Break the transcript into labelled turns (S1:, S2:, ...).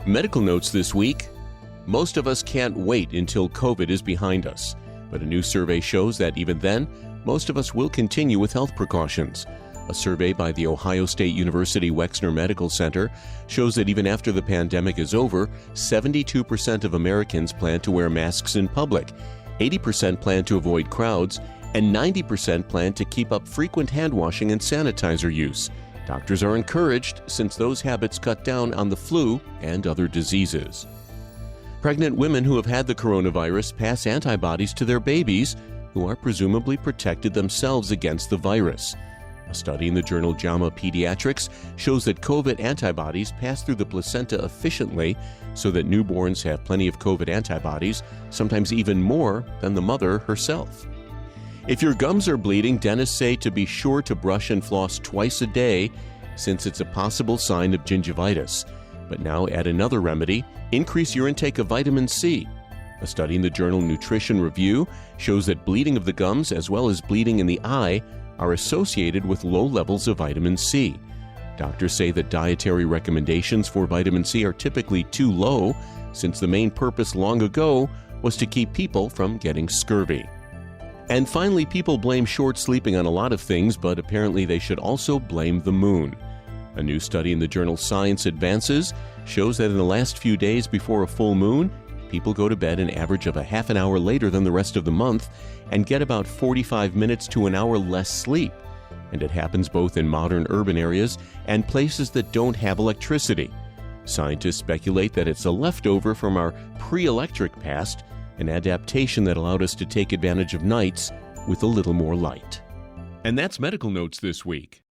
S1: Medical notes this week. Most of us can't wait until COVID is behind us, but a new survey shows that even then, most of us will continue with health precautions. A survey by the Ohio State University Wexner Medical Center shows that even after the pandemic is over, 72% of Americans plan to wear masks in public, 80% plan to avoid crowds, and 90% plan to keep up frequent hand washing and sanitizer use. Doctors are encouraged since those habits cut down on the flu and other diseases. Pregnant women who have had the coronavirus pass antibodies to their babies, who are presumably protected themselves against the virus. A study in the journal JAMA Pediatrics shows that COVID antibodies pass through the placenta efficiently so that newborns have plenty of COVID antibodies, sometimes even more than the mother herself. If your gums are bleeding, dentists say to be sure to brush and floss twice a day since it's a possible sign of gingivitis. But now add another remedy: increase your intake of vitamin C. A study in the journal Nutrition Review shows that bleeding of the gums as well as bleeding in the eye are associated with low levels of vitamin C. Doctors say that dietary recommendations for vitamin C are typically too low, since the main purpose long ago was to keep people from getting scurvy. And finally, people blame short sleeping on a lot of things, but apparently they should also blame the moon. A new study in the journal Science Advances shows that in the last few days before a full moon, people go to bed an average of a half an hour later than the rest of the month and get about 45 minutes to an hour less sleep. And it happens both in modern urban areas and places that don't have electricity. Scientists speculate that it's a leftover from our pre-electric past, an adaptation that allowed us to take advantage of nights with a little more light. And that's Medical Notes this week.